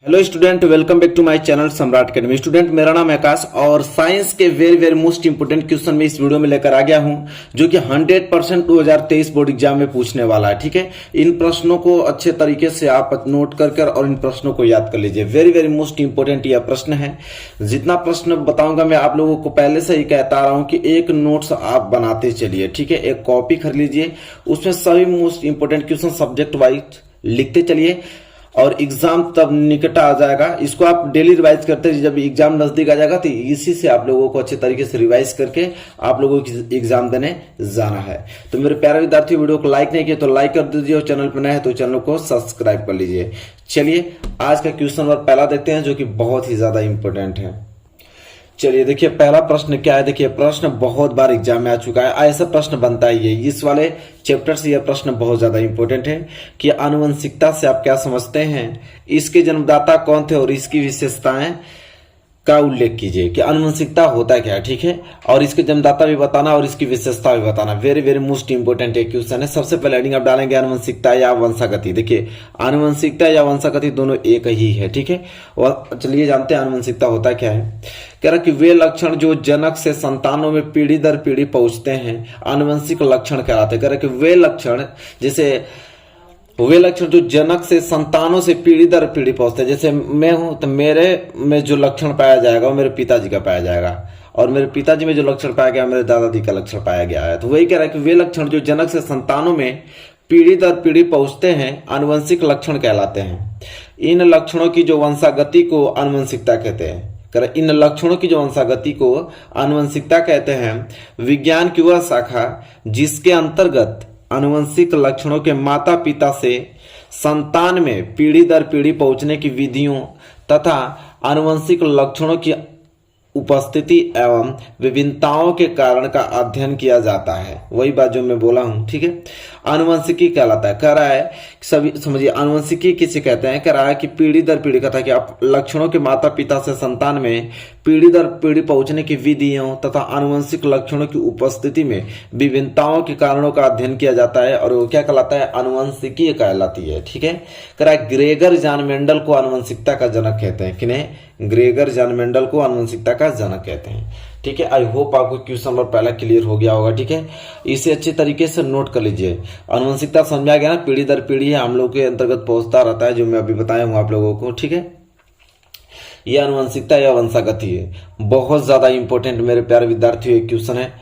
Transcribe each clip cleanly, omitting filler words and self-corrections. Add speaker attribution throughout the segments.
Speaker 1: Hello student, welcome back to my channel Samrat academy. Student, मेरा नाम है आकाश और साइंस के very very most important question में इस वीडियो में लेकर आ गया हूं, जो कि 100% 2023 बोर्ड एग्जाम में पूछने वाला है। ठीक है, इन प्रश्नों को अच्छे तरीके से आप नोट कर और इन प्रश्नों को याद कर लीजिए। वेरी वेरी मोस्ट इंपोर्टेंट यह प्रश्न है। जितना प्रश्न बताऊंगा मैं आप लोगों को पहले से ही कहता आ रहा हूं कि एक नोट्स आप बनाते चलिए। ठीक है, एक कॉपी खरीद लीजिए, उसमें सभी most important question subject wise लिखते चलिए और एग्जाम तब निकट आ जाएगा। इसको आप डेली रिवाइज करते रहिए। जब एग्जाम नजदीक आ जाएगा तो इसी से आप लोगों को अच्छे तरीके से रिवाइज करके आप लोगों की एग्जाम देने जाना है। तो मेरे प्यारे विद्यार्थी, वीडियो को लाइक नहीं किया तो लाइक कर दीजिए और चैनल पर नए हैं तो चैनल को सब्सक्राइब कर लीजिए। चलिए आज का क्वेश्चन नंबर पहला देखते हैं, जो कि बहुत ही ज्यादा इंपॉर्टेंट है। चलिए देखिए, पहला प्रश्न क्या है। देखिए, प्रश्न बहुत बार एग्जाम में आ चुका है, ऐसा प्रश्न बनता ही है। इस वाले चैप्टर से यह प्रश्न बहुत ज्यादा इंपॉर्टेंट है कि आनुवंशिकता से आप क्या समझते हैं, इसके जन्मदाता कौन थे और इसकी विशेषताएं का उल्लेख कीजिए कि आनुवंशिकता होता क्या है। ठीक है, और इसके जन्मदाता भी बताना और इसकी विशेषता भी बताना। वेरी वेरी मोस्ट इंपोर्टेंट एक क्वेश्चन है। सबसे पहले हेडिंग आप डालेंगे आनुवंशिकता या वंशागति। देखिए, आनुवंशिकता या वंशागति दोनों एक ही है। ठीक है, और चलिए जानते हैं आनुवंशिकता होता क्या है। कह रहा कि वे लक्षण जो जनक से संतानों में पीढ़ी दर पीढ़ी पहुंचते हैं आनुवंशिक लक्षण कहलाते हैं। कह रहा कि वे लक्षण जो जनक से संतानों से पीढ़ी दर पीढ़ी पहुंचते हैं। जैसे मैं हूं तो मेरे में जो लक्षण पाया जाएगा वो मेरे पिताजी का पाया जाएगा, और मेरे पिताजी में जो लक्षण पाया गया मेरे दादाजी का लक्षण पाया गया है। तो वही कह रहा है कि वे लक्षण जो जनक से संतानों में पीढ़ी दर पीढ़ी पहुंचते हैं आनुवंशिक लक्षण कहलाते हैं। इन लक्षणों की जो वंशागति को आनुवंशिकता कहते हैं। इन लक्षणों की जो वंशागति को आनुवंशिकता कहते हैं। विज्ञान की वह शाखा जिसके अंतर्गत आनुवंशिक लक्षणों के माता पिता से संतान में पीढ़ी दर पीढ़ी पहुंचने की विधियों तथा आनुवंशिक लक्षणों की उपस्थिति एवं विभिन्नताओं के कारण का अध्ययन किया जाता है। वही बात जो मैं बोला हूं। ठीक है, आनुवंशिकी कहलाता है। कह रहा है सभी समझिए, आनुवंशिकी किसे कहते हैं। कह रहा है कि पीढ़ी दर पीढ़ी कहता है कि आप लक्षणों के माता पिता से संतान में पीढ़ी दर पीढ़ी पहुंचने की विधियों तथा आनुवंशिक लक्षणों की उपस्थिति में विभिन्नताओं के कारणों का अध्ययन किया जाता है, और वो क्या कहलाता है, आनुवंशिकी कहलाती है। ठीक है, कह रहा है ग्रेगर जॉन मेंडल को आनुवंशिकता का जनक कहते हैं। किन्हें? ग्रेगर जॉन मेंडल को आनुवंशिकता का जनक कहते हैं। ठीक है, आई होप आपको क्वेश्चन नंबर पहला क्लियर हो गया होगा। ठीक है, इसे अच्छे तरीके से नोट कर लीजिए। आनुवंशिकता समझा गया ना, पीढ़ी दर पीढ़ी है, हम लोग के अंतर्गत पहुंचता रहता है, जो मैं अभी बताया हूं आप लोगों को। ठीक है, यह आनुवंशिकता या वंशागति है, बहुत ज्यादा इंपॉर्टेंट मेरे प्यारे विद्यार्थियों एक क्वेश्चन है।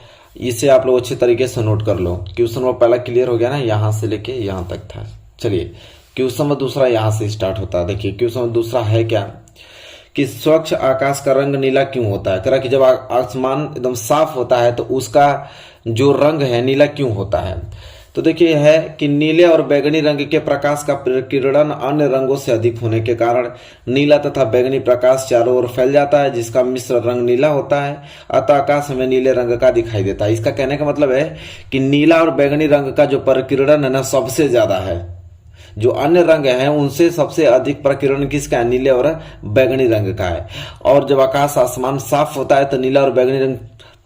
Speaker 1: इसे आप लोग अच्छे तरीके से नोट कर लो। क्वेश्चन नंबर पहला क्लियर हो गया ना, यहां से लेके यहां तक था। चलिए, क्वेश्चन नंबर दूसरा यहां से स्टार्ट होता है। देखिए, क्वेश्चन नंबर दूसरा है क्या कि स्वच्छ आकाश का रंग नीला क्यों होता है। कह कि जब आसमान एकदम साफ होता है तो उसका जो रंग है नीला क्यों होता है। तो देखिए है कि नीले और बैगनी रंग के प्रकाश का प्रकीर्णन अन्य रंगों से अधिक होने के कारण नीला तथा बैगनी प्रकाश चारों ओर फैल जाता है, जिसका मिश्र रंग नीला होता है, अतः आकाश हमें नीले रंग का दिखाई देता है। इसका कहने का मतलब है कि नीला और बैगनी रंग का जो प्रकीर्णन है ना, सबसे ज्यादा है। जो अन्य रंग हैं उनसे सबसे अधिक प्रकीर्णन किसका है, नीले और बैगनी रंग का है। और जब आकाश आसमान साफ होता है तो नीला और बैगनी रंग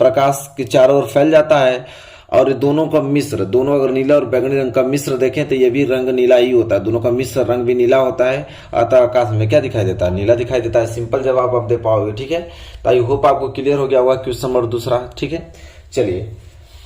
Speaker 1: प्रकाश के चारों ओर फैल जाता है, और दोनों का मिश्र, दोनों अगर नीला और बैगनी रंग का मिश्र देखें तो ये भी रंग नीला ही होता है। दोनों का मिश्र रंग भी नीला होता है, अतः आकाश में क्या दिखाई देता है, नीला दिखाई देता है। सिंपल जवाब आप दे पाओगे। ठीक है, तो आई होप आपको क्लियर हो गया होगा क्वेश्चन नंबर दूसरा। ठीक है, चलिए,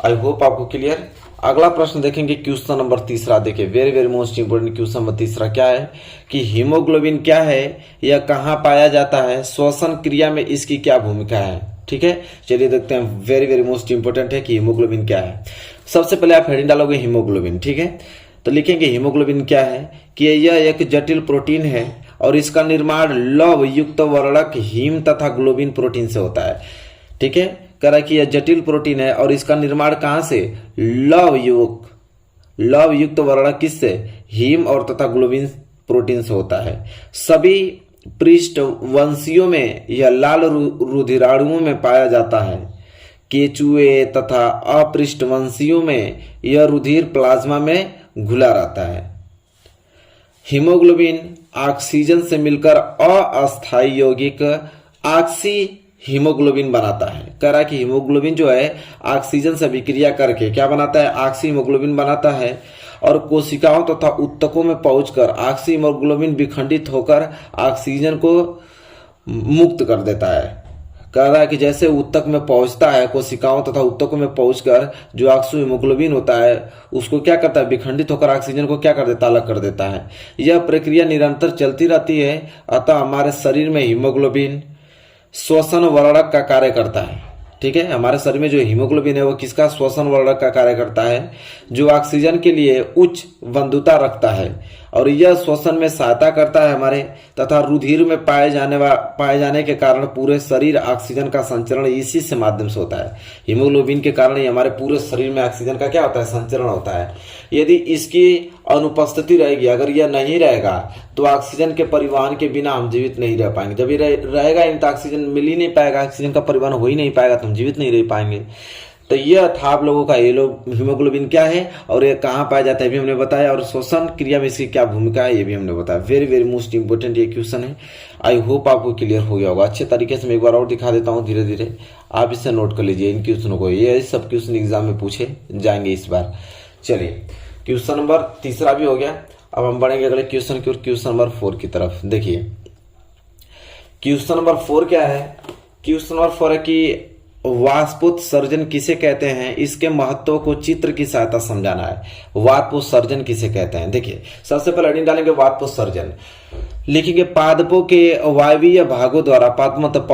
Speaker 1: आई होप आपको क्लियर। अगला प्रश्न देखेंगे क्वेश्चन नंबर तीसरा। देखिए, very very most important question number तीसरा क्या है कि हीमोग्लोबिन क्या है, यह कहां पाया जाता है, श्वसन क्रिया में इसकी क्या भूमिका है। ठीक है, चलिए देखते हैं। वेरी वेरी मोस्ट इंपोर्टेंट है कि हीमोग्लोबिन क्या है। सबसे पहले आप हेडिंग डालोगे हीमोग्लोबिन। ठीक है, तो लिखेंगे हीमोग्लोबिन क्या है कि यह एक जटिल प्रोटीन है और इसका निर्माण लौह युक्त वर्णक हीम तथा ग्लोबिन प्रोटीन से होता है। ठीक है, कह रहा है कि यह जटिल प्रोटीन है और इसका निर्माण कहां से, लौह युक्त वर्णक किससे, हीम और तथा ग्लोबिन प्रोटीन से होता है। सभी पृष्ठवंशियों में यह लाल रुधिराणुओं में पाया जाता है। केंचुए तथा अपृष्ठवंशियों में यह रुधिर प्लाज्मा में घुला रहता है। हीमोग्लोबिन ऑक्सीजन से मिलकर अस्थायी यौगिक ऑक्सी हीमोग्लोबिन बनाता है। कह रहा है कि हीमोग्लोबिन जो है ऑक्सीजन से अभिक्रिया करके क्या बनाता है, ऑक्सी हीमोग्लोबिन बनाता है, और कोशिकाओं तथा उत्तकों में पहुंचकर ऑक्सीहीमोग्लोबिन विखंडित होकर ऑक्सीजन को मुक्त कर देता है। कह रहा है कि जैसे उत्तक में पहुंचता है, कोशिकाओं तथा उत्तकों में पहुंचकर जो ऑक्सीहीमोग्लोबिन होता है उसको क्या करता है, विखंडित होकर ऑक्सीजन को क्या कर देता है, अलग कर देता है। यह प्रक्रिया निरंतर चलती रहती है, अतः हमारे शरीर में हीमोग्लोबिन श्वसन वर्णक का कार्य करता है। ठीक है, हमारे शरीर में जो हीमोग्लोबिन है वो किसका, श्वसन वर्णक का कार्य करता है, जो ऑक्सीजन के लिए उच्च बंधुता रखता है और यह श्वसन में सहायता करता है हमारे, तथा रुधिर में पाए जाने के कारण पूरे शरीर ऑक्सीजन का संचरण इसी से माध्यम से होता है। हीमोग्लोबिन के कारण ही हमारे पूरे शरीर में ऑक्सीजन का क्या होता है, संचरण होता है। यदि इसकी अनुपस्थिति रहेगी, अगर यह नहीं रहेगा तो ऑक्सीजन के परिवहन के बिना हम जीवित नहीं रह पाएंगे। जब ये रहेगा नहीं तो ऑक्सीजन मिल ही नहीं पाएगा, ऑक्सीजन का परिवहन हो ही नहीं पाएगा तो हम जीवित नहीं रह पाएंगे। तो यह था आप लोगों का हीमोग्लोबिन क्या है और ये कहाँ पाया जाता है भी हमने बताया, और श्वसन क्रिया में इसकी क्या भूमिका है ये भी हमने बताया। वेरी वेरी मोस्ट इंपोर्टेंट ये क्वेश्चन है। आई होप आपको क्लियर हो गया होगा अच्छे तरीके से। मैं एक बार और दिखा देता हूँ धीरे धीरे, आप इसे नोट कर लीजिए इन क्वेश्चनों को, ये सब क्वेश्चन एग्जाम में पूछे जाएंगे इस बार। चलिए क्वेश्चन नंबर 3 भी हो गया। अब हम बढ़ेंगे अगले क्वेश्चन की ओर, क्वेश्चन नंबर 4 की तरफ। देखिए क्वेश्चन नंबर 4 क्या है, क्वेश्चन नंबर 4 है कि वाष्पोत्सर्जन किसे कहते हैं, इसके महत्व को चित्र की सहायता समझाना है। वाष्पोत्सर्जन किसे कहते हैं, देखिए सबसे पहले हेडिंग डालेंगे वाष्पोत्सर्जन, लिखेंगे पादपों के वायवीय भागों द्वारा, पादप मतलब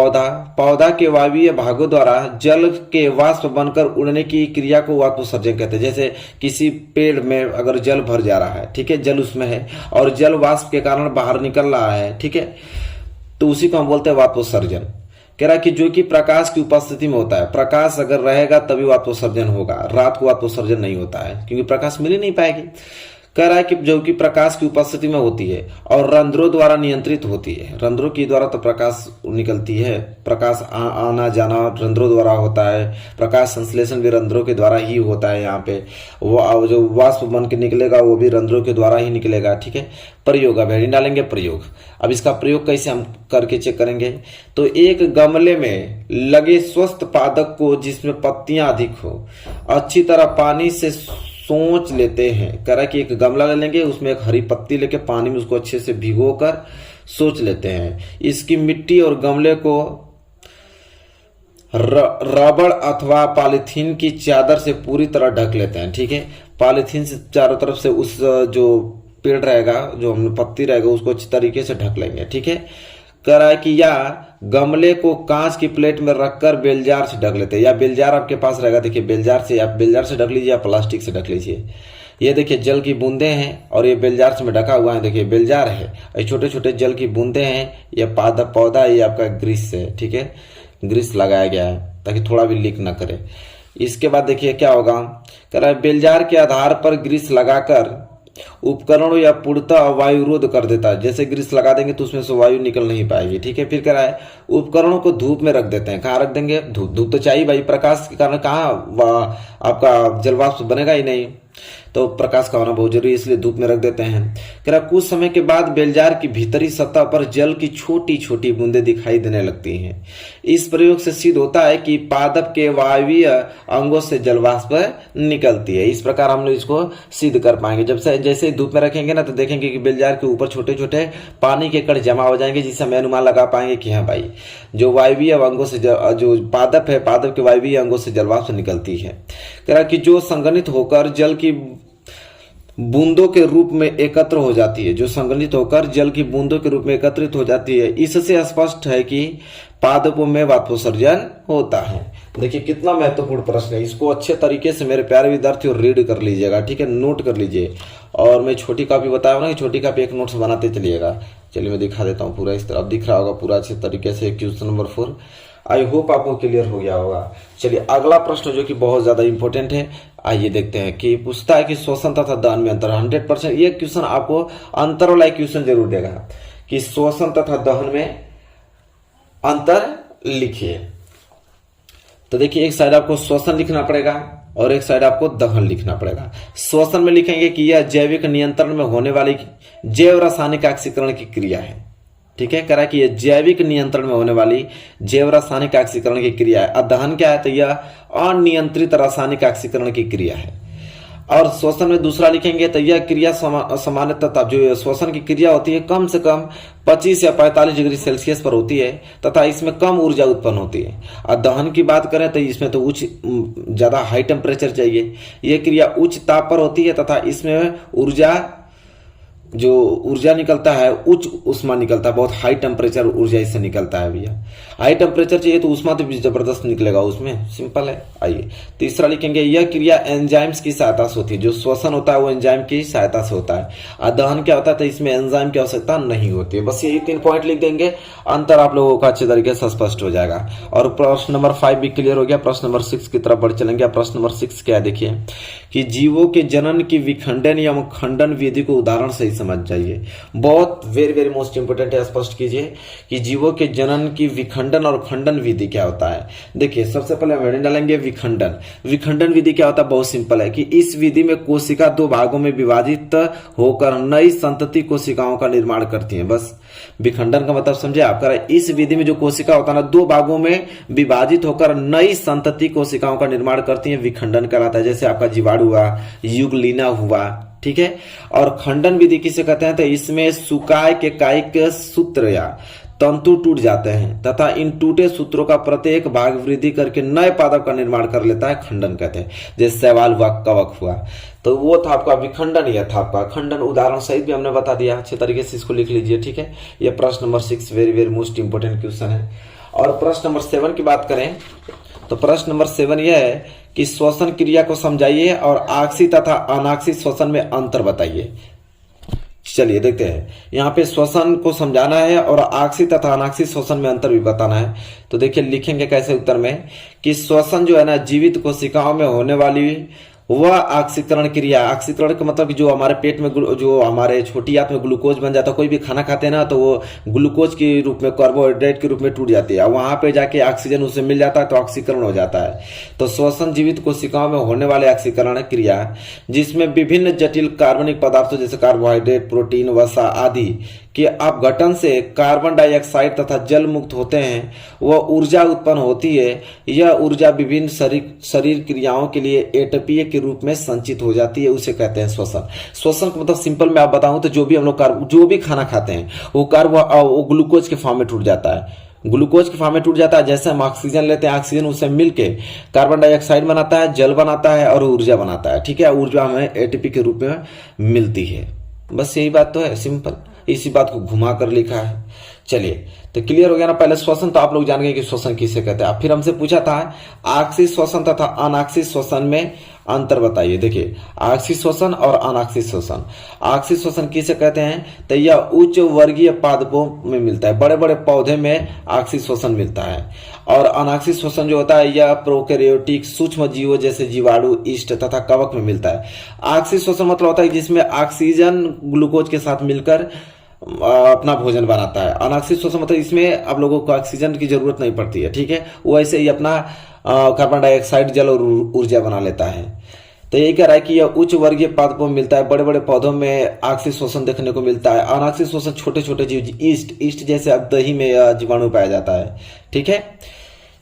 Speaker 1: पौधा के वायवीय भागों द्वारा जल के वाष्प बनकर उड़ने की क्रिया को वाष्पोत्सर्जन कहते हैं। जैसे किसी पेड़ में अगर जल भर जा रहा है, ठीक है, जल उसमें है और जल वाष्प के कारण बाहर निकल रहा है, ठीक है, तो उसी को हम बोलते हैं वाष्पोत्सर्जन। कह रहा है कि जो कि प्रकाश की उपस्थिति में होता है, प्रकाश अगर रहेगा तभी वाष्पोत्सर्जन होगा, रात को वाष्पोत्सर्जन नहीं होता है क्योंकि प्रकाश मिल ही नहीं पाएगी। कह रहा है कि जो कि प्रकाश की उपस्थिति में होती है और रंध्रों द्वारा नियंत्रित होती है, रंध्रों की द्वारा तो प्रकाश निकलती है, प्रकाश आना जाना रंध्रों द्वारा होता है, प्रकाश संश्लेषण भी रंध्रों के द्वारा ही होता है। यहाँ पे वो जो वाष्प बन के निकलेगा वो भी रंध्रों के द्वारा ही निकलेगा। ठीक है, प्रयोग, अब हेडिंग डालेंगे प्रयोग। अब इसका प्रयोग कैसे हम करके चेक करेंगे, तो एक गमले में लगे स्वस्थ पादप को जिसमें पत्तियां अधिक हो अच्छी तरह पानी से सोच लेते हैं। कह रहा है कि एक गमला ले लेंगे, उसमें एक हरी पत्ती लेके पानी में उसको अच्छे से भिगोकर सोच लेते हैं। इसकी मिट्टी और गमले को रबड़ अथवा पॉलीथीन की चादर से पूरी तरह ढक लेते हैं। ठीक है, पॉलीथीन से चारों तरफ से उस जो पेड़ रहेगा, जो हमने पत्ती रहेगा, उसको अच्छी तरीके से ढक लेंगे। ठीक है, कह रहा है कि या गमले को कांच की प्लेट में रखकर बेलजार से ढक लेते हैं, या बेलजार आपके पास रहेगा, देखिए बेलजार से, आप बेलजार से ढक लीजिए या प्लास्टिक से ढक लीजिए। ये देखिए जल की बूंदे हैं और ये बेलजार से में ढका हुआ है, देखिए बेलजार है, ये छोटे छोटे जल की बूंदे हैं, ये पौधा ये आपका ग्रीस है। ठीक है, ग्रीस लगाया गया है ताकि थोड़ा भी लीक ना करे। इसके बाद देखिए क्या होगा, कह रहा है बेलजार के आधार पर ग्रीस लगाकर उपकरणों या पूर्णतः वायुरोध कर देता है। जैसे ग्रीस लगा देंगे तो उसमें से वायु निकल नहीं पाएगी। ठीक है, फिर कह रहा है उपकरणों को धूप में रख देते हैं। कहाँ रख देंगे, धूप तो चाहिए भाई, प्रकाश के कारण कहाँ आपका जलवाष्प बनेगा ही नहीं, तो प्रकाश का होना बहुत जरूरी है, इसलिए धूप में रख देते हैं। कह रहा कुछ समय के बाद बेलजार की भीतरी सतह पर जल की छोटी छोटी बूंदें दिखाई देने लगती हैं। इस प्रयोग से सिद्ध होता है कि पादप के वायवीय अंगों से जलवाष्प निकलती है। इस प्रकार हम लोग इसको सिद्ध कर पाएंगे। जब से जैसे धूप में रखेंगे ना तो देखेंगे कि बेलजार के ऊपर छोटे छोटे पानी के कण जमा हो जाएंगे, जिससे हम अनुमान लगा पाएंगे कि हाँ भाई जो वायवीय अंगों से जो पादप है, पादप के वायवीय अंगों से जलवाष्प निकलती है। कह रहा कि जो संघनित होकर जल की बूंदों के रूप में एकत्र हो जाती है, जो संघनित होकर जल की बूंदों के रूप में एकत्रित हो जाती है। इससे स्पष्ट है कि पादपों में वाष्पोत्सर्जन होता है। देखिए कितना महत्वपूर्ण प्रश्न है, इसको अच्छे तरीके से मेरे प्यारे विद्यार्थियों रीड कर लीजिएगा। ठीक है, नोट कर लीजिए, और मैं छोटी कॉपी बताया ना कि छोटी कॉपी एक नोट्स बनाते चलिएगा। चलिए मैं दिखा देता हूँ पूरा, इस तरह दिख रहा होगा पूरा अच्छे तरीके से क्वेश्चन नंबर 4। आई होप आपको क्लियर हो गया होगा। चलिए अगला प्रश्न जो कि बहुत ज्यादा इंपॉर्टेंट है, आइए देखते हैं कि पूछता है कि श्वसन तथा दहन में अंतर। 100% ये क्वेश्चन आपको अंतर वाला क्वेश्चन जरूर देगा कि श्वसन तथा दहन में अंतर लिखिए। तो देखिए एक साइड आपको श्वसन लिखना पड़ेगा और एक साइड आपको दहन लिखना पड़ेगा। श्वसन में लिखेंगे कि यह जैविक नियंत्रण में होने वाली जैव रासायनिक ऑक्सीकरण की क्रिया है। ठीक है, कह रहा है कि यह जैविक नियंत्रण में होने वाली जैव रासायनिक ऑक्सीकरण की क्रिया है। दहन क्या है, तो यह अनियंत्रित रासायनिक ऑक्सीकरण की क्रिया है। और श्वसन में दूसरा लिखेंगे तो यह क्रिया सामान्यतः जो श्वसन की क्रिया होती है कम से कम 25 या 45 डिग्री सेल्सियस पर होती है तथा इसमें कम ऊर्जा उत्पन्न होती है। और दहन की बात करें तो इसमें तो उच्च ज्यादा हाई टेम्परेचर चाहिए। यह क्रिया उच्च ताप पर होती है तथा इसमें जो ऊर्जा निकलता है उच्च उष्मा निकलता है, बहुत हाई टेम्परेचर ऊर्जा इससे निकलता है भैया। हाई टेम्परेचर चाहिए तो उष्मा तो भी जबरदस्त निकलेगा उसमें, सिंपल है। आइए तीसरा लिखेंगे, यह क्रिया एंजाइम्स की सहायता से होती है। जो श्वसन होता है वो एंजाइम की सहायता से होता है। और दहन क्या होता है तो इसमें एंजाइम की आवश्यकता नहीं होती है। बस यही 3 पॉइंट लिख देंगे, अंतर आप लोगों का अच्छे तरीके से स्पष्ट हो जाएगा। और प्रश्न नंबर 5 भी क्लियर हो गया। प्रश्न नंबर 6 की तरफ बढ़ चलेंगे। प्रश्न नंबर 6 क्या है देखिए, कि जीवों के जनन की विखंडन या खंडन विधि को उदाहरण से ही समझ जाइए। बहुत वेरी वेरी मोस्ट इंपोर्टेंट है, स्पष्ट कीजिए कि जीवों के जनन की विखंडन और खंडन विधि क्या होता है। देखिए सबसे पहले हम हेडिंग डालेंगे विखंडन। विखंडन विधि क्या होता है, बहुत सिंपल है कि इस विधि में कोशिका 2 भागों में विभाजित होकर नई संतति कोशिकाओं का निर्माण करती है। बस विखंडन का मतलब समझे आपका। इस विधि में जो कोशिका होता है ना 2 भागों में विभाजित होकर नई संतति कोशिकाओं का निर्माण करती है, विखंडन कहलाता है। जैसे आपका जीवाणु हुआ, युगलीना हुआ, ठीक है। और खंडन विधि किसे कहते हैं तो इसमें सुकाय के कायिक सूत्र या तंतु टूट जाते हैं तथा इन टूटे सूत्रों का प्रत्येक भाग वृद्धि करके नए पादप का निर्माण कर लेता है, खंडन कहते हैं। जैसे शैवाल हुआ, कवक हुआ, तो वो था आपका विखंडन, यह था आपका खंडन। उदाहरण सहित भी हमने बता दिया, अच्छे तरीके से इसको लिख लीजिए, ठीक है। यह प्रश्न number 6 very very most important question है। और प्रश्न नंबर 7 की बात करें तो प्रश्न नंबर 7 यह है कि श्वसन क्रिया को समझाइए और आक्सी तथा अनाक्सी श्वसन में अंतर बताइए। चलिए देखते हैं, यहाँ पे श्वसन को समझाना है और आक्सी तथा अनाक्सी श्वसन में अंतर भी बताना है। तो देखिए लिखेंगे कैसे उत्तर में कि श्वसन जो है ना जीवित कोशिकाओं में होने वाली वह ऑक्सीकरण क्रिया। ऑक्सीकरण का मतलब कि जो हमारे पेट में जो हमारे छोटी आंत में ग्लूकोज बन जाता है, कोई भी खाना खाते हैं ना तो वो ग्लूकोज के रूप में, कार्बोहाइड्रेट के रूप में टूट जाती है, वहां पे जाके ऑक्सीजन उसे मिल जाता है तो ऑक्सीकरण हो जाता है। तो श्वसन जीवित कोशिकाओं में होने वाले ऑक्सीकरण क्रिया जिसमें विभिन्न जटिल कार्बनिक पदार्थों जैसे कार्बोहाइड्रेट, प्रोटीन, वसा आदि के अपघटन से कार्बन डाइऑक्साइड तथा जल मुक्त होते हैं, वह ऊर्जा उत्पन्न होती है। यह ऊर्जा विभिन्न शरीर क्रियाओं के लिए एटीपी के रूप में संचित हो जाती है, उसे कहते हैं श्वसन। श्वसन का मतलब सिंपल मैं आप बताऊं तो जो भी हम लोग जो भी खाना खाते हैं वो ग्लूकोज के फॉर्म में टूट जाता है, ग्लूकोज के फॉर्म में टूट जाता है। जैसे हम ऑक्सीजन लेते हैं, ऑक्सीजन उससे मिलके कार्बन डाइऑक्साइड बनाता है, जल बनाता है और ऊर्जा बनाता है, ठीक है। ऊर्जा हमें एटीपी के रूप में मिलती है। बस यही बात तो है, सिंपल, इसी बात को घुमा कर लिखा है। चलिए तो क्लियर हो गया ना। पहले श्वसन तो आप लोग जान गए कि श्वसन किसे कहते हैं। फिर हमसे पूछा था आक्सी श्वसन तथा अनाक्सी श्वसन में अंतर बताइए। देखिए आक्सी श्वसन और अनाक्सी श्वसन। आक्सी श्वसन किसे कहते हैं तो यह उच्च वर्गीय पादपों में मिलता है, बड़े बड़े पौधे में आक्सी श्वसन मिलता है। और अनाक्सी श्वसन जो होता है यह प्रोकैरियोटिक सूक्ष्म जीवों जैसे जीवाणु, ईस्ट तथा कवक में मिलता है। आक्सी श्वसन मतलब होता है जिसमें ऑक्सीजन ग्लूकोज के साथ मिलकर अपना भोजन बनाता है। अनाक्सी श्वसन मतलब इसमें आप लोगों को ऑक्सीजन की जरूरत नहीं पड़ती है, ठीक है। वो ऐसे ही अपना कार्बन डाइऑक्साइड, जल और ऊर्जा बना लेता है। तो यही कह रहा है कि यह उच्च वर्गीय पादपों में मिलता है, बड़े बड़े पौधों में आक्सी श्वसन देखने को मिलता है। अनाक्सी श्वसन छोटे छोटे जीव, ईस्ट जैसे अब दही में जीवाणु पाया जाता है, ठीक है।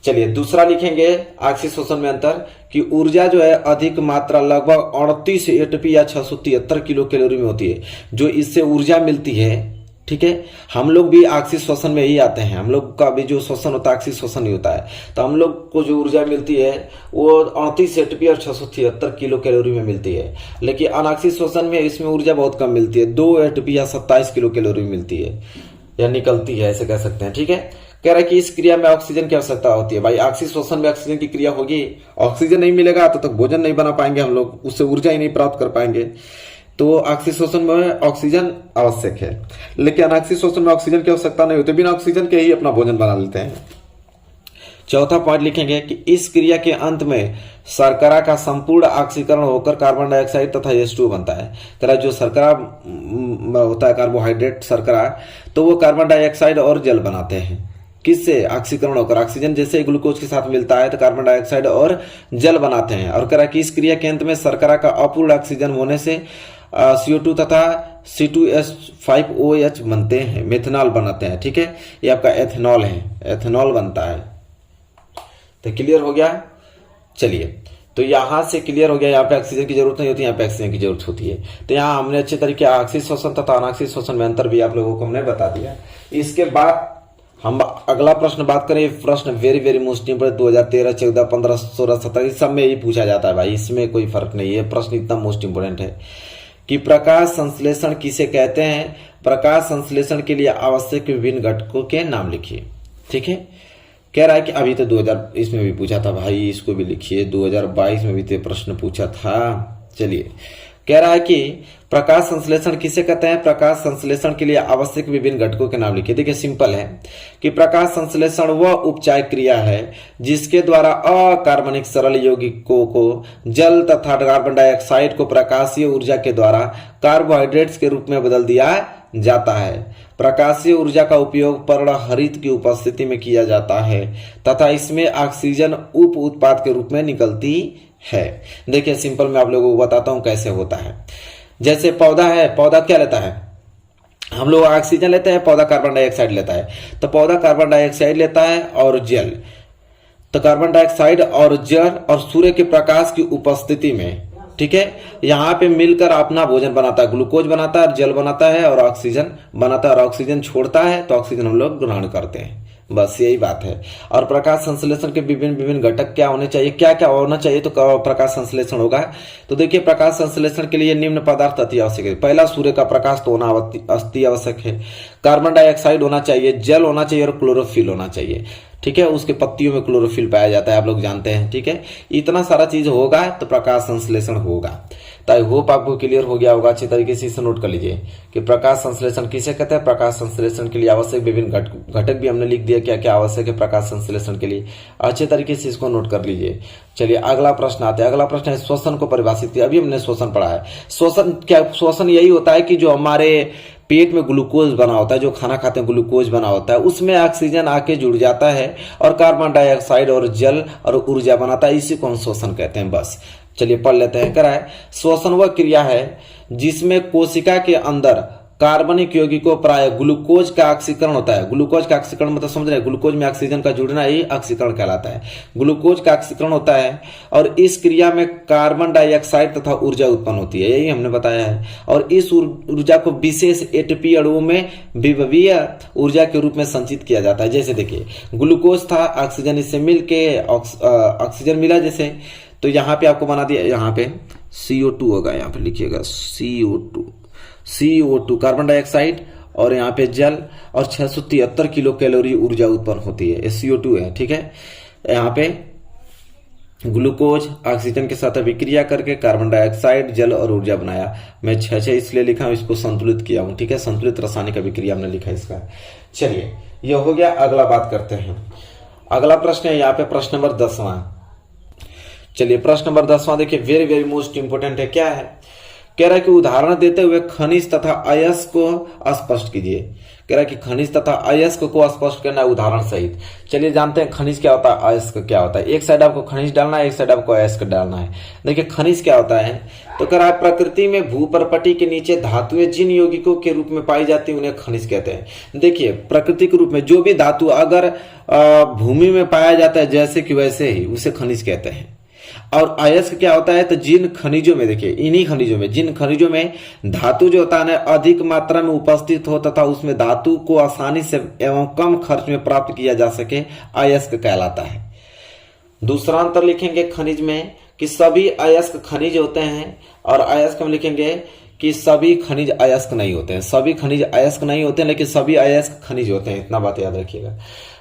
Speaker 1: चलिए दूसरा लिखेंगे आक्सी श्वसन में अंतर कि ऊर्जा जो है अधिक मात्रा लगभग 38 एटीपी या 673 किलो कैलोरी में होती है, जो इससे ऊर्जा मिलती है, ठीक है। हम लोग भी आक्सी श्वसन में ही आते हैं, हम लोग का भी जो श्वसन होता है आक्सी श्वसन ही होता है। तो हम लोग को जो ऊर्जा मिलती है वो 38 एटीपी और 673 किलो कैलोरी में मिलती है। लेकिन अनाक्सी श्वसन में इसमें ऊर्जा बहुत कम मिलती है, 2 एटीपी या 27 किलो कैलोरी मिलती है या निकलती है, ऐसे कह सकते हैं, ठीक है। कह रहा है कि इस क्रिया में ऑक्सीजन की आवश्यकता होती है। भाई आक्सी श्वसन में ऑक्सीजन की क्रिया होगी, ऑक्सीजन नहीं मिलेगा तो तक भोजन नहीं बना पाएंगे हम लोग, उससे ऊर्जा ही नहीं प्राप्त कर पाएंगे। तो आक्सी श्वसन में ऑक्सीजन आवश्यक है, लेकिन अनाक्सी श्वसन में ऑक्सीजन की आवश्यकता नहीं होती, बिना ऑक्सीजन के ही अपना भोजन बना लेते हैं। चौथा पॉइंट लिखेंगे कि इस क्रिया के अंत में शर्करा का संपूर्ण ऑक्सीकरण होकर कार्बन डाइऑक्साइड तथा H2 बनता है। तरह जो शर्करा होता है, कार्बोहाइड्रेट शर्करा, तो वो कार्बन डाइऑक्साइड और जल बनाते हैं। किससे? ऑक्सीकरण होकर। ऑक्सीजन जैसे ग्लूकोज के साथ मिलता है तो कार्बन डाइऑक्साइड और जल बनाते हैं। और कह रहा कि इस क्रिया के अंत में शर्करा का अपूर्ण ऑक्सीजन होने से CO2 तथा C2H5OH बनते हैं, मेथनॉल बनाते हैं, ठीक है। ये आपका एथेनॉल है, एथेनॉल बनता है। तो क्लियर हो गया। चलिए तो यहाँ से क्लियर हो गया, यहाँ पे ऑक्सीजन की जरूरत नहीं होती, यहाँ पे ऑक्सीजन की जरूरत होती है। तो यहाँ हमने अच्छे तरीके ऑक्सीजन शोषण तथा अनाक्सीय शोषण में अंतर भी आप लोगों को हमने बता दिया। इसके बाद हम अगला प्रश्न बात करें। प्रश्न वेरी वेरी मोस्ट इंपोर्टेंट, 2013, 14, 15, 16, 17 इस सब में ही पूछा जाता है भाई, इसमें कोई फर्क नहीं है। प्रश्न इतना मोस्ट इंपोर्टेंट है कि प्रकाश संश्लेषण किसे कहते हैं। प्रकाश संश्लेषण के लिए आवश्यक विभिन्न घटकों के नाम लिखिए। ठीक है, कह रहा है कि अभी तो 2000 इसमें भी पूछा था भाई, इसको भी लिखिए। 2022 में भी तो प्रश्न पूछा था। चलिए, कह रहा है कि प्रकाश संश्लेषण किसे कहते हैं। प्रकाश संश्लेषण के लिए आवश्यक विभिन्न घटकों के नाम लिखिए। देखिए सिंपल है कि प्रकाश संश्लेषण वह उपचाय क्रिया है जिसके द्वारा अकार्बनिक सरल यौगिकों को जल तथा कार्बन डाइऑक्साइड को प्रकाशीय ऊर्जा के द्वारा कार्बोहाइड्रेट्स के रूप में बदल दिया जाता है। प्रकाशीय ऊर्जा का उपयोग पर्णहरित की उपस्थिति में किया जाता है तथा इसमें ऑक्सीजन उप उत्पाद के रूप में निकलती है। देखिए सिंपल मैं आप लोगों को बताता हूं कैसे होता है। जैसे पौधा है, पौधा क्या लेता है, हम लोग ऑक्सीजन लेते हैं, पौधा कार्बन डाइऑक्साइड लेता है। तो पौधा कार्बन डाइऑक्साइड लेता है और जल, तो कार्बन डाइऑक्साइड और जल और सूर्य के प्रकाश की उपस्थिति में, ठीक है, यहाँ पे मिलकर अपना भोजन बनाता है। ग्लूकोज बनाता है, जल बनाता है और ऑक्सीजन बनाता है, और ऑक्सीजन छोड़ता है तो ऑक्सीजन हम लोग ग्रहण करते हैं। बस यही बात है। और प्रकाश संश्लेषण के विभिन्न विभिन्न घटक क्या होने चाहिए, क्या क्या होना चाहिए तो प्रकाश संश्लेषण होगा। तो देखिए प्रकाश संश्लेषण के लिए निम्न पदार्थ अति आवश्यक है। पहला, सूर्य का प्रकाश तो होना अति आवश्यक है। कार्बन डाइऑक्साइड होना चाहिए, जल होना चाहिए और क्लोरोफिल होना चाहिए। ठीक है, उसके पत्तियों में क्लोरोफिल पाया जाता है, आप लोग जानते हैं। ठीक है, इतना सारा चीज होगा तो प्रकाश संश्लेषण होगा। तो आई होप आपको क्लियर हो गया होगा। अच्छे तरीके से इसे नोट कर लीजिए कि प्रकाश संश्लेषण किसे कहते हैं। प्रकाश संश्लेषण के लिए आवश्यक विभिन्न घटक भी हमने लिख दिया, क्या क्या आवश्यक है प्रकाश संश्लेषण के लिए। अच्छे तरीके से इसको नोट कर लीजिए। चलिए अगला प्रश्न आते हैं। अगला प्रश्न है श्वसन को परिभाषित किया। अभी हमने श्वसन पढ़ा है। श्वसन क्या, श्वसन यही होता है कि जो हमारे पेट में ग्लूकोज बना होता है, जो खाना खाते हैं ग्लूकोज बना होता है, उसमें ऑक्सीजन आके जुड़ जाता है और कार्बन डाइऑक्साइड और जल और ऊर्जा बनाता है। इसी को हम श्वसन कहते हैं। बस चलिए पढ़ लेते हैं। करा है, श्वसन वह क्रिया है जिसमें कोशिका के अंदर कार्बनिक यौगिकों प्राय ग्लूकोज का ऑक्सीकरण होता है। ग्लूकोज का ऑक्सीकरण मतलब समझ रहे हैं, ग्लूकोज में ऑक्सीजन का जुड़ना ही ऑक्सीकरण कहलाता है। ग्लूकोज का ऑक्सीकरण होता है और इस क्रिया में कार्बन डाइऑक्साइड तथा ऊर्जा उत्पन्न होती है, यही हमने बताया है। और इस ऊर्जा को विशेष एटीपी अणुओं में विभवीय ऊर्जा के रूप में संचित किया जाता है। जैसे देखिए ग्लूकोज था, ऑक्सीजन इससे मिलके ऑक्सीजन मिला जैसे, तो यहाँ पे आपको बना दिया, यहाँ पे CO2 होगा, यहाँ पे लिखिएगा CO2 कार्बन डाइऑक्साइड और यहाँ पे जल, और 673 किलो कैलोरी ऊर्जा उत्पन्न होती है। CO2 है। ठीक है, यहाँ पे ग्लूकोज ऑक्सीजन के साथ अभिक्रिया करके कार्बन डाइऑक्साइड, जल और ऊर्जा बनाया। मैं 6 इसलिए लिखा हूं, इसको संतुलित किया हूं। ठीक है, संतुलित रासायनिक अभिक्रिया हमने लिखा इसका। चलिए ये हो गया। अगला बात करते हैं। अगला प्रश्न है यहाँ पे प्रश्न नंबर 10वां। चलिए प्रश्न नंबर 10वां देखिए, वेरी वेरी मोस्ट इंपोर्टेंट है। क्या है, कह रहा है कि उदाहरण देते हुए खनिज तथा अयस्क को स्पष्ट कीजिए। कह रहा है कि खनिज तथा अयस्क को स्पष्ट करना है उदाहरण सहित। चलिए जानते हैं खनिज क्या होता है, अयस्क क्या होता है। एक साइड आपको खनिज डालना है, एक साइड आपको अयस्क डालना है। देखिए खनिज क्या होता है, तो कह रहा है प्रकृति में भूपर्पटी के नीचे धातुएं जिन यौगिकों के रूप में पाई जाती है उन्हें खनिज कहते हैं। देखिए प्रकृति के रूप में जो भी धातु अगर भूमि में पाया जाता है जैसे कि वैसे ही उसे खनिज कहते हैं। और अयस्क क्या होता है, तो जिन खनिजों में, देखिए इन्हीं खनिजों में, जिन खनिजों में धातु जो होता है अधिक मात्रा में उपस्थित हो तथा उसमें धातु को आसानी से एवं कम खर्च में प्राप्त किया जा सके, अयस्क कहलाता है। दूसरा अंतर लिखेंगे खनिज में कि सभी अयस्क खनिज होते हैं, और अयस्क में लिखेंगे कि सभी खनिज अयस्क नहीं होते हैं। सभी खनिज अयस्क नहीं होते हैं, लेकिन सभी अयस्क खनिज होते हैं, इतना बात याद रखिएगा।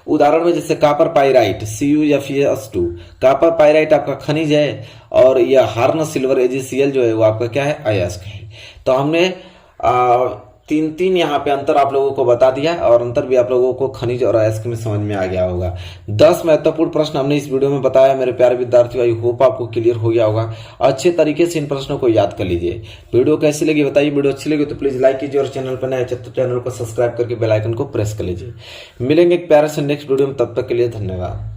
Speaker 1: उदाहरण में जैसे copper pyrite CuFeS2, copper pyrite आपका खनिज है, और यह हार्न सिल्वर AgCl जो है वो आपका क्या है, अयस्क है। तो हमने 3 यहाँ पे अंतर आप लोगों को बता दिया, और अंतर भी आप लोगों को खनिज और अयस्क में समझ में आ गया होगा। 10 महत्वपूर्ण प्रश्न हमने इस वीडियो में बताया मेरे प्यारे विद्यार्थियों। आई होप आपको क्लियर हो गया होगा। अच्छे तरीके से इन प्रश्नों को याद कर लीजिए। वीडियो कैसी लगी बताइए। वीडियो अच्छी लगी तो प्लीज लाइक कीजिए, और चैनल पर नए तो चैनल को सब्सक्राइब करके बेल आइकन को प्रेस कर लीजिए। मिलेंगे एक प्यारे से नेक्स्ट वीडियो में, तब तक के लिए धन्यवाद।